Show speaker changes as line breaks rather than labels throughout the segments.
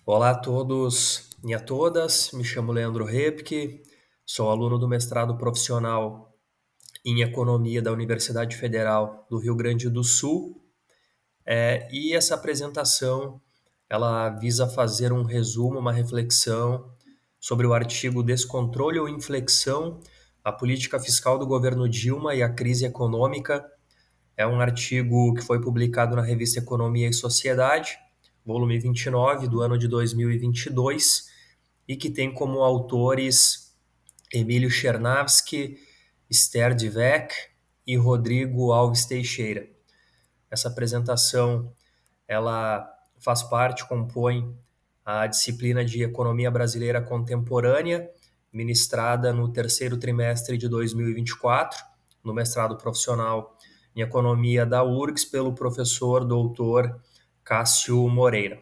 Olá a todos e a todas, me chamo Leandro Repke, sou aluno do mestrado profissional em Economia da Universidade Federal do Rio Grande do Sul, e essa apresentação ela visa fazer um resumo, uma reflexão sobre o artigo Descontrole ou Inflexão, a política fiscal do governo Dilma e a crise econômica. É um artigo que foi publicado na revista Economia e Sociedade, volume 29 do ano de 2022, e que tem como autores Emílio Chernavsky, Esther Dweck e Rodrigo Alves Teixeira. Essa apresentação ela faz parte, compõe a disciplina de Economia Brasileira Contemporânea, ministrada no terceiro trimestre de 2024, no mestrado profissional em Economia da URGS, pelo professor doutor Cássio Moreira.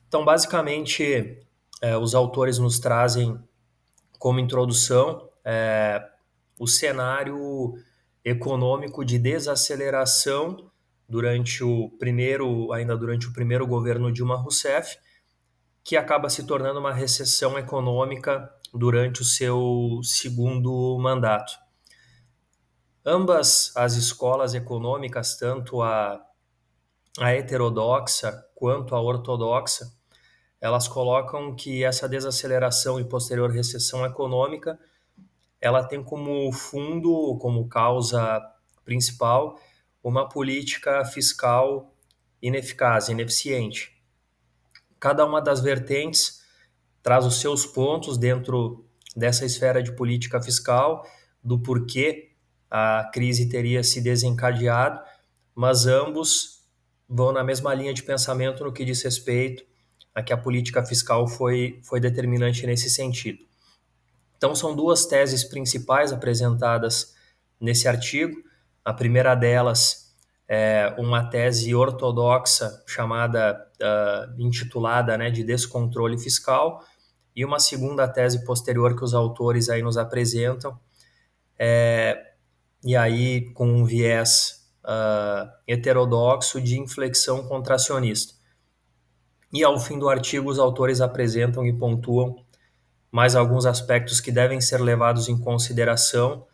Então, basicamente, os autores nos trazem como introdução o cenário econômico de desaceleração durante o primeiro governo Dilma Rousseff, que acaba se tornando uma recessão econômica durante o seu segundo mandato. Ambas as escolas econômicas, tanto a heterodoxa quanto a ortodoxa, elas colocam que essa desaceleração e posterior recessão econômica, ela tem como fundo, como causa principal, uma política fiscal ineficaz, ineficiente. Cada uma das vertentes traz os seus pontos dentro dessa esfera de política fiscal, do porquê a crise teria se desencadeado, mas ambos vão na mesma linha de pensamento no que diz respeito a que a política fiscal foi determinante nesse sentido. Então, são duas teses principais apresentadas nesse artigo. A primeira delas é uma tese ortodoxa intitulada, de descontrole fiscal, e uma segunda tese posterior que os autores aí nos apresentam, e aí com um viés heterodoxo de inflexão contracionista. E ao fim do artigo, os autores apresentam e pontuam mais alguns aspectos que devem ser levados em consideração,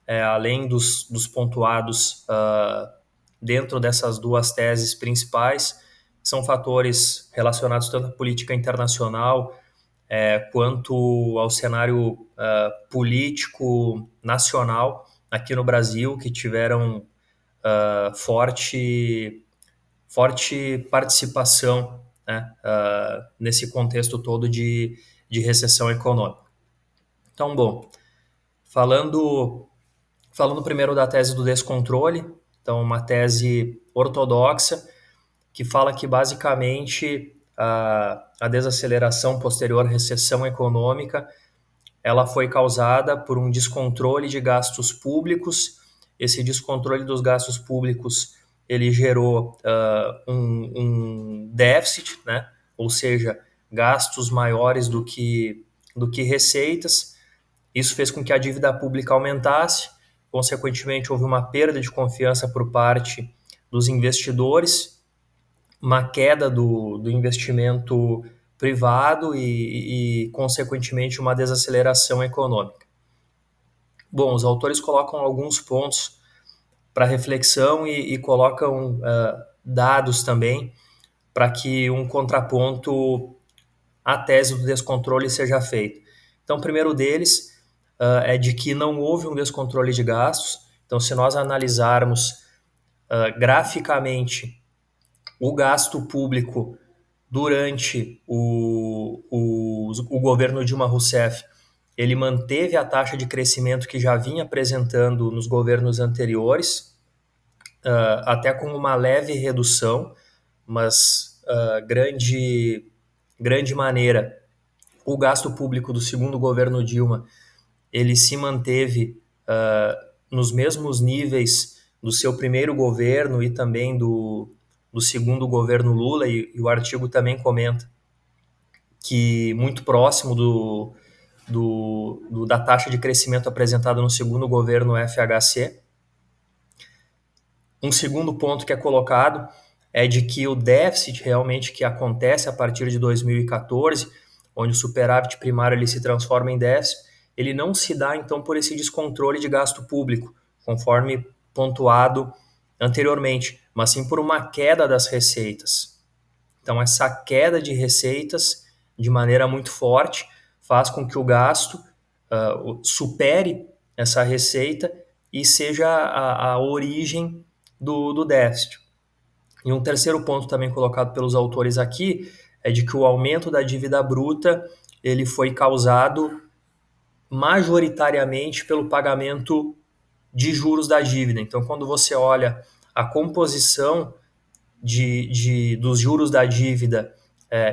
além dos pontuados dentro dessas duas teses principais. São fatores relacionados tanto à política internacional quanto ao cenário político nacional aqui no Brasil, que tiveram forte participação, nesse contexto todo de recessão econômica. Então, bom, falando primeiro da tese do descontrole, então uma tese ortodoxa que fala que basicamente a desaceleração posterior à recessão econômica ela foi causada por um descontrole de gastos públicos. Esse descontrole dos gastos públicos ele gerou um déficit, ou seja, gastos maiores do que receitas. Isso fez com que a dívida pública aumentasse, consequentemente houve uma perda de confiança por parte dos investidores, uma queda do investimento privado e, consequentemente, uma desaceleração econômica. Bom, os autores colocam alguns pontos para reflexão e colocam dados também para que um contraponto à tese do descontrole seja feito. Então, o primeiro deles é de que não houve um descontrole de gastos. Então, se nós analisarmos graficamente o gasto público durante o governo Dilma Rousseff, ele manteve a taxa de crescimento que já vinha apresentando nos governos anteriores, até com uma leve redução, mas grande maneira, o gasto público do segundo governo Dilma, ele se manteve nos mesmos níveis do seu primeiro governo e também do segundo governo Lula, e o artigo também comenta que muito próximo da taxa de crescimento apresentada no segundo governo FHC. Um segundo ponto que é colocado é de que o déficit realmente que acontece a partir de 2014, onde o superávit primário ele se transforma em déficit, ele não se dá então por esse descontrole de gasto público, conforme pontuado anteriormente, mas sim por uma queda das receitas. Então, essa queda de receitas, de maneira muito forte, faz com que o gasto supere essa receita e seja a origem do déficit. E um terceiro ponto também colocado pelos autores aqui é de que o aumento da dívida bruta ele foi causado majoritariamente pelo pagamento de juros da dívida. Então, quando você olha a composição dos juros da dívida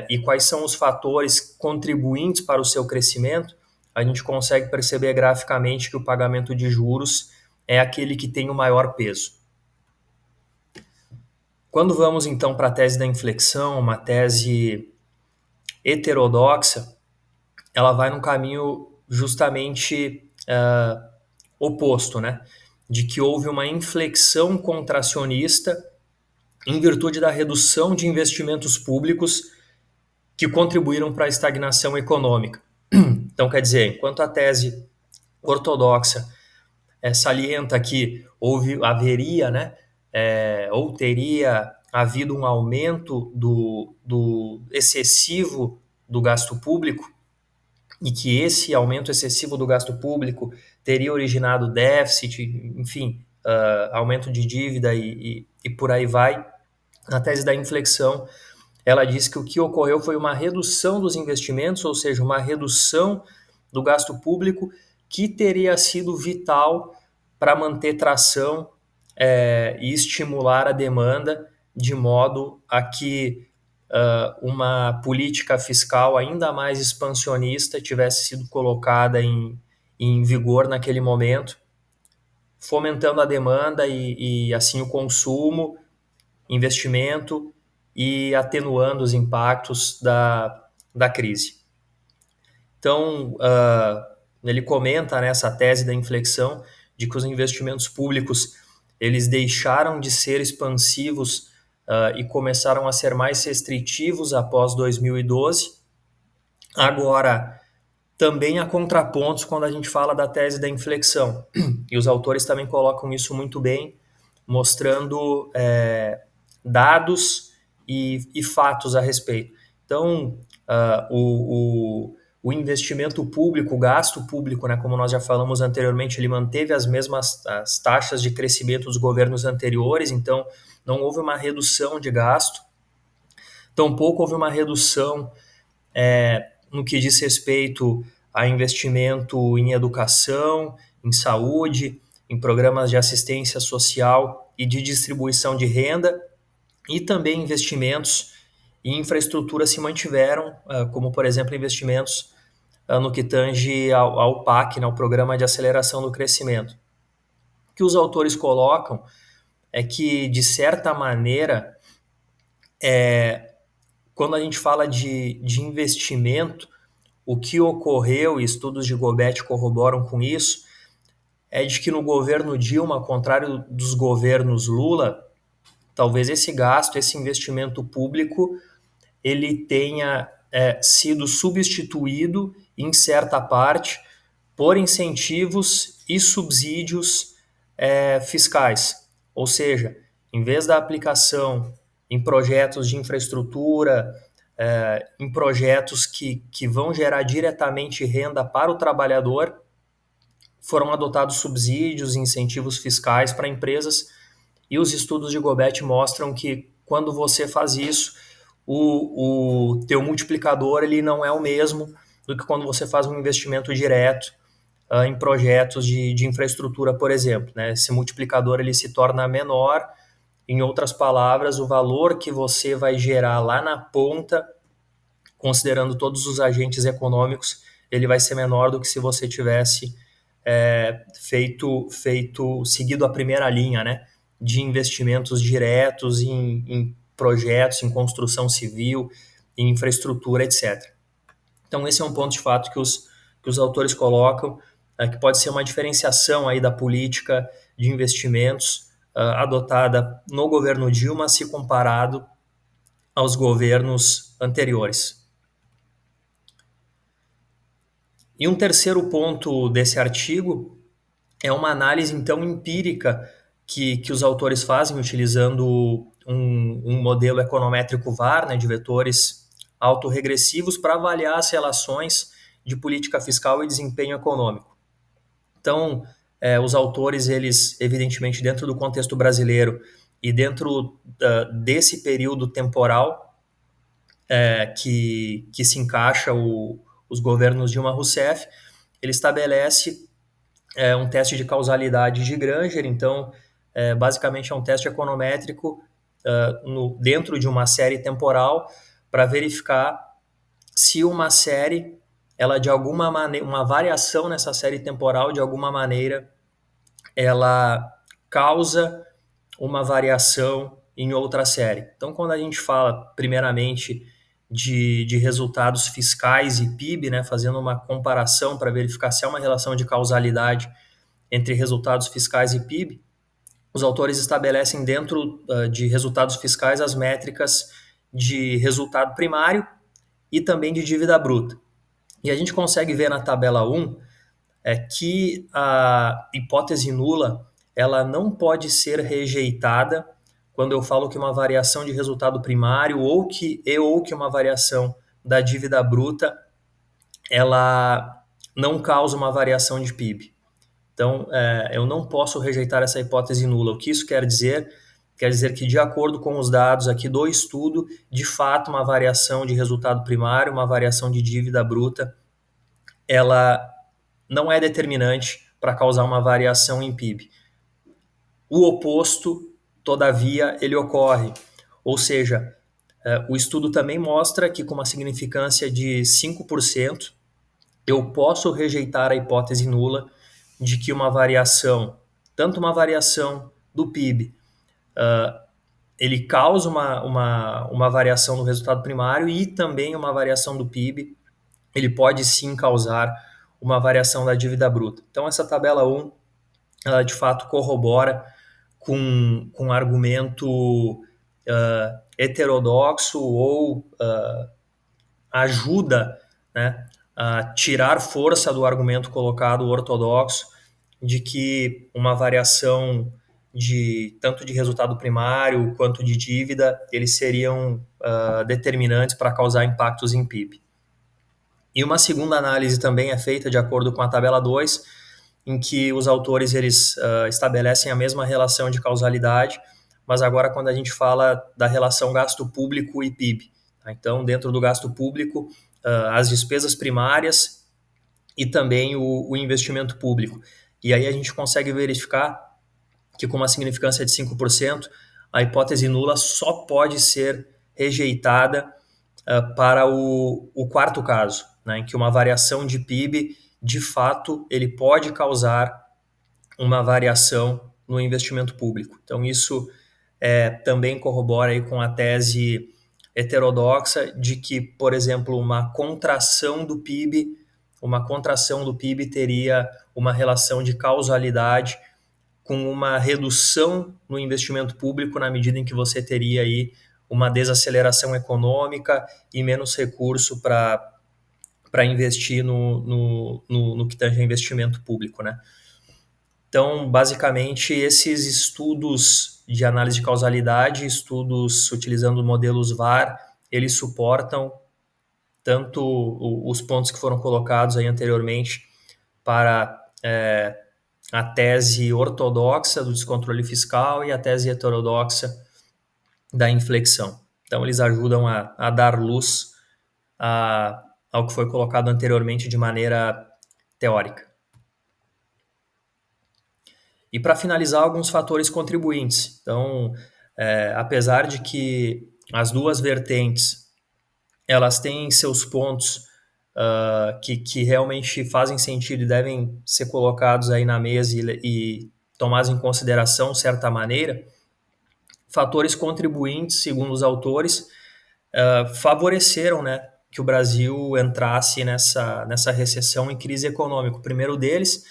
e quais são os fatores contribuintes para o seu crescimento, a gente consegue perceber graficamente que o pagamento de juros é aquele que tem o maior peso. Quando vamos então para a tese da inflexão, uma tese heterodoxa, ela vai num caminho justamente oposto, né? De que houve uma inflexão contracionista em virtude da redução de investimentos públicos que contribuíram para a estagnação econômica. Então, quer dizer, enquanto a tese ortodoxa salienta que haveria, né, ou teria havido um aumento do excessivo do gasto público, e que esse aumento excessivo do gasto público teria originado déficit, enfim, aumento de dívida e por aí vai. Na tese da inflexão, ela diz que o que ocorreu foi uma redução dos investimentos, ou seja, uma redução do gasto público que teria sido vital para manter tração e estimular a demanda de modo a que uma política fiscal ainda mais expansionista tivesse sido colocada em vigor naquele momento, fomentando a demanda e assim o consumo, investimento e atenuando os impactos da crise. Então, ele comenta nessa tese da inflexão de que os investimentos públicos eles deixaram de ser expansivos e começaram a ser mais restritivos após 2012. Agora, também há contrapontos quando a gente fala da tese da inflexão, e os autores também colocam isso muito bem, mostrando dados e fatos a respeito. Então, o investimento público, o gasto público, né, como nós já falamos anteriormente, ele manteve as mesmas as taxas de crescimento dos governos anteriores, então não houve uma redução de gasto, tampouco houve uma redução no que diz respeito a investimento em educação, em saúde, em programas de assistência social e de distribuição de renda, e também investimentos em infraestrutura se mantiveram, como, por exemplo, investimentos no que tange ao PAC, né, o Programa de Aceleração do Crescimento. O que os autores colocam é que, de certa maneira, quando a gente fala de investimento, o que ocorreu, e estudos de Gobet corroboram com isso, é de que no governo Dilma, ao contrário dos governos Lula, talvez esse gasto, esse investimento público, ele tenha sido substituído, em certa parte, por incentivos e subsídios fiscais. Ou seja, em vez da aplicação em projetos de infraestrutura, em projetos que vão gerar diretamente renda para o trabalhador, foram adotados subsídios e incentivos fiscais para empresas, e os estudos de Gobet mostram que quando você faz isso, o teu multiplicador ele não é o mesmo do que quando você faz um investimento direto em projetos de infraestrutura, por exemplo. Né? Esse multiplicador ele se torna menor, em outras palavras, o valor que você vai gerar lá na ponta, considerando todos os agentes econômicos, ele vai ser menor do que se você tivesse seguido a primeira linha, né, de investimentos diretos em projetos, em construção civil, em infraestrutura, etc. Então, esse é um ponto de fato que os autores colocam, que pode ser uma diferenciação aí da política de investimentos adotada no governo Dilma se comparado aos governos anteriores. E um terceiro ponto desse artigo é uma análise, então, empírica que os autores fazem utilizando um modelo econométrico VAR, né, de vetores autorregressivos, para avaliar as relações de política fiscal e desempenho econômico. Então, os autores, eles, evidentemente, dentro do contexto brasileiro e dentro desse período temporal que se encaixa os governos Dilma Rousseff, ele estabelece um teste de causalidade de Granger. Então, basicamente é um teste econométrico dentro de uma série temporal para verificar se uma série, ela de alguma maneira, uma variação nessa série temporal, de alguma maneira, ela causa uma variação em outra série. Então, quando a gente fala, primeiramente, de resultados fiscais e PIB, né, fazendo uma comparação para verificar se há uma relação de causalidade entre resultados fiscais e PIB, os autores estabelecem dentro de resultados fiscais as métricas de resultado primário e também de dívida bruta. E a gente consegue ver na tabela 1 que a hipótese nula ela não pode ser rejeitada quando eu falo que uma variação de resultado primário ou que uma variação da dívida bruta ela não causa uma variação de PIB. Então, eu não posso rejeitar essa hipótese nula. O que isso quer dizer? Quer dizer que, de acordo com os dados aqui do estudo, de fato, uma variação de resultado primário, uma variação de dívida bruta, ela não é determinante para causar uma variação em PIB. O oposto, todavia, ele ocorre. Ou seja, o estudo também mostra que, com uma significância de 5%, eu posso rejeitar a hipótese nula de que uma variação, tanto uma variação do PIB, ele causa uma variação no resultado primário e também uma variação do PIB, ele pode sim causar uma variação da dívida bruta. Então, essa tabela 1, ela de fato corrobora com um argumento heterodoxo ou ajuda, né, a tirar força do argumento colocado ortodoxo de que uma variação tanto de resultado primário quanto de dívida, eles seriam determinantes para causar impactos em PIB. E uma segunda análise também é feita de acordo com a tabela 2, em que os autores eles estabelecem a mesma relação de causalidade, mas agora quando a gente fala da relação gasto público e PIB. Tá? Então, dentro do gasto público, as despesas primárias e também o investimento público. E aí a gente consegue verificar que, com uma significância de 5%, a hipótese nula só pode ser rejeitada para o quarto caso, né, em que uma variação de PIB, de fato, ele pode causar uma variação no investimento público. Então, isso também corrobora aí com a tese heterodoxa de que, por exemplo, uma contração do PIB teria uma relação de causalidade com uma redução no investimento público na medida em que você teria aí uma desaceleração econômica e menos recurso para investir no que tange a investimento público, né? Então, basicamente, esses estudos de análise de causalidade, estudos utilizando modelos VAR, eles suportam tanto os pontos que foram colocados aí anteriormente para a tese ortodoxa do descontrole fiscal e a tese heterodoxa da inflexão. Então, eles ajudam a dar luz ao que foi colocado anteriormente de maneira teórica. E para finalizar, alguns fatores contribuintes. Então, apesar de que as duas vertentes elas têm seus pontos que realmente fazem sentido e devem ser colocados aí na mesa e tomados em consideração de certa maneira, fatores contribuintes, segundo os autores, favoreceram, né, que o Brasil entrasse nessa recessão e crise econômica. O primeiro deles,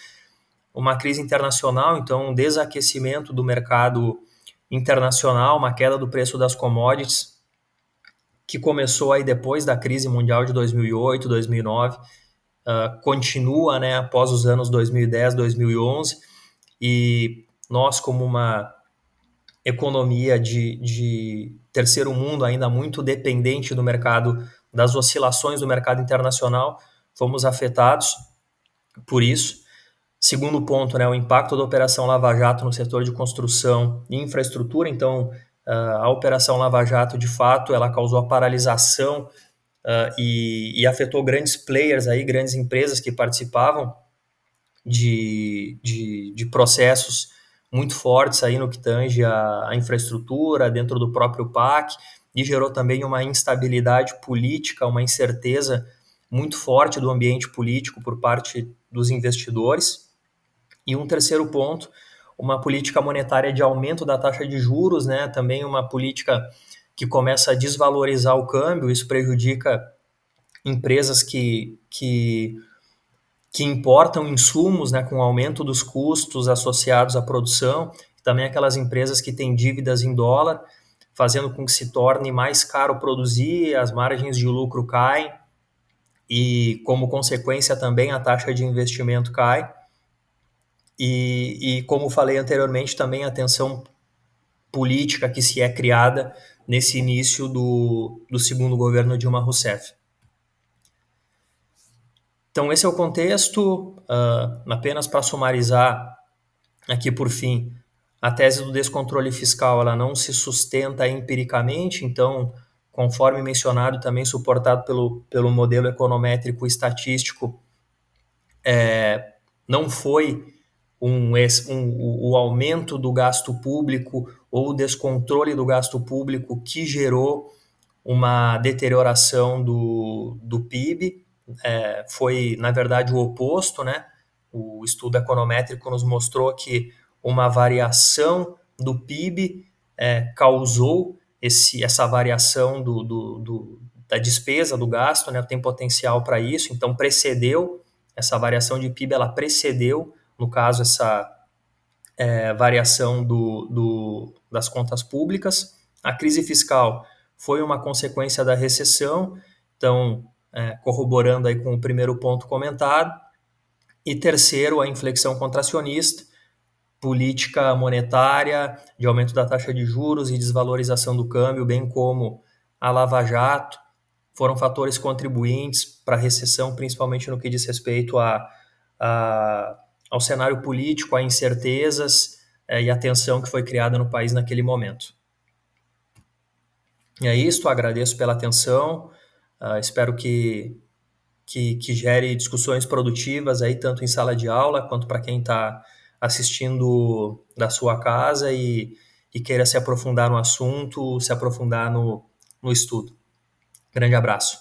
uma crise internacional, então um desaquecimento do mercado internacional, uma queda do preço das commodities, que começou aí depois da crise mundial de 2008, 2009, continua, né, após os anos 2010, 2011, e nós, como uma economia de terceiro mundo, ainda muito dependente do mercado, das oscilações do mercado internacional, fomos afetados por isso. Segundo ponto, né, o impacto da Operação Lava Jato no setor de construção e infraestrutura. Então, a Operação Lava Jato, de fato, ela causou a paralisação e afetou grandes players, aí, grandes empresas que participavam de processos muito fortes aí no que tange a infraestrutura dentro do próprio PAC, e gerou também uma instabilidade política, uma incerteza muito forte do ambiente político por parte dos investidores. E um terceiro ponto, uma política monetária de aumento da taxa de juros, né? Também uma política que começa a desvalorizar o câmbio, isso prejudica empresas que importam insumos, né, com o aumento dos custos associados à produção, também aquelas empresas que têm dívidas em dólar, fazendo com que se torne mais caro produzir, as margens de lucro caem e, como consequência, também a taxa de investimento cai. E como falei anteriormente, também a tensão política que se é criada nesse início do segundo governo Dilma Rousseff. Então, esse é o contexto. Apenas para sumarizar aqui por fim, a tese do descontrole fiscal ela não se sustenta empiricamente, então, conforme mencionado, também suportado pelo modelo econométrico estatístico, não foi o aumento do gasto público ou o descontrole do gasto público que gerou uma deterioração do PIB, foi, na verdade, o oposto, né? O estudo econométrico nos mostrou que uma variação do PIB causou essa variação da despesa, do gasto, né? Tem potencial para isso, então precedeu, essa variação de PIB, ela precedeu, no caso, essa variação das contas públicas. A crise fiscal foi uma consequência da recessão, então, corroborando aí com o primeiro ponto comentado. E terceiro, a inflexão contracionista, política monetária, de aumento da taxa de juros e desvalorização do câmbio, bem como a Lava Jato, foram fatores contribuintes para a recessão, principalmente no que diz respeito ao cenário político, a incertezas e a tensão que foi criada no país naquele momento. E é isso, agradeço pela atenção, espero que gere discussões produtivas aí, tanto em sala de aula quanto para quem está assistindo da sua casa e queira se aprofundar no assunto, se aprofundar no estudo. Grande abraço.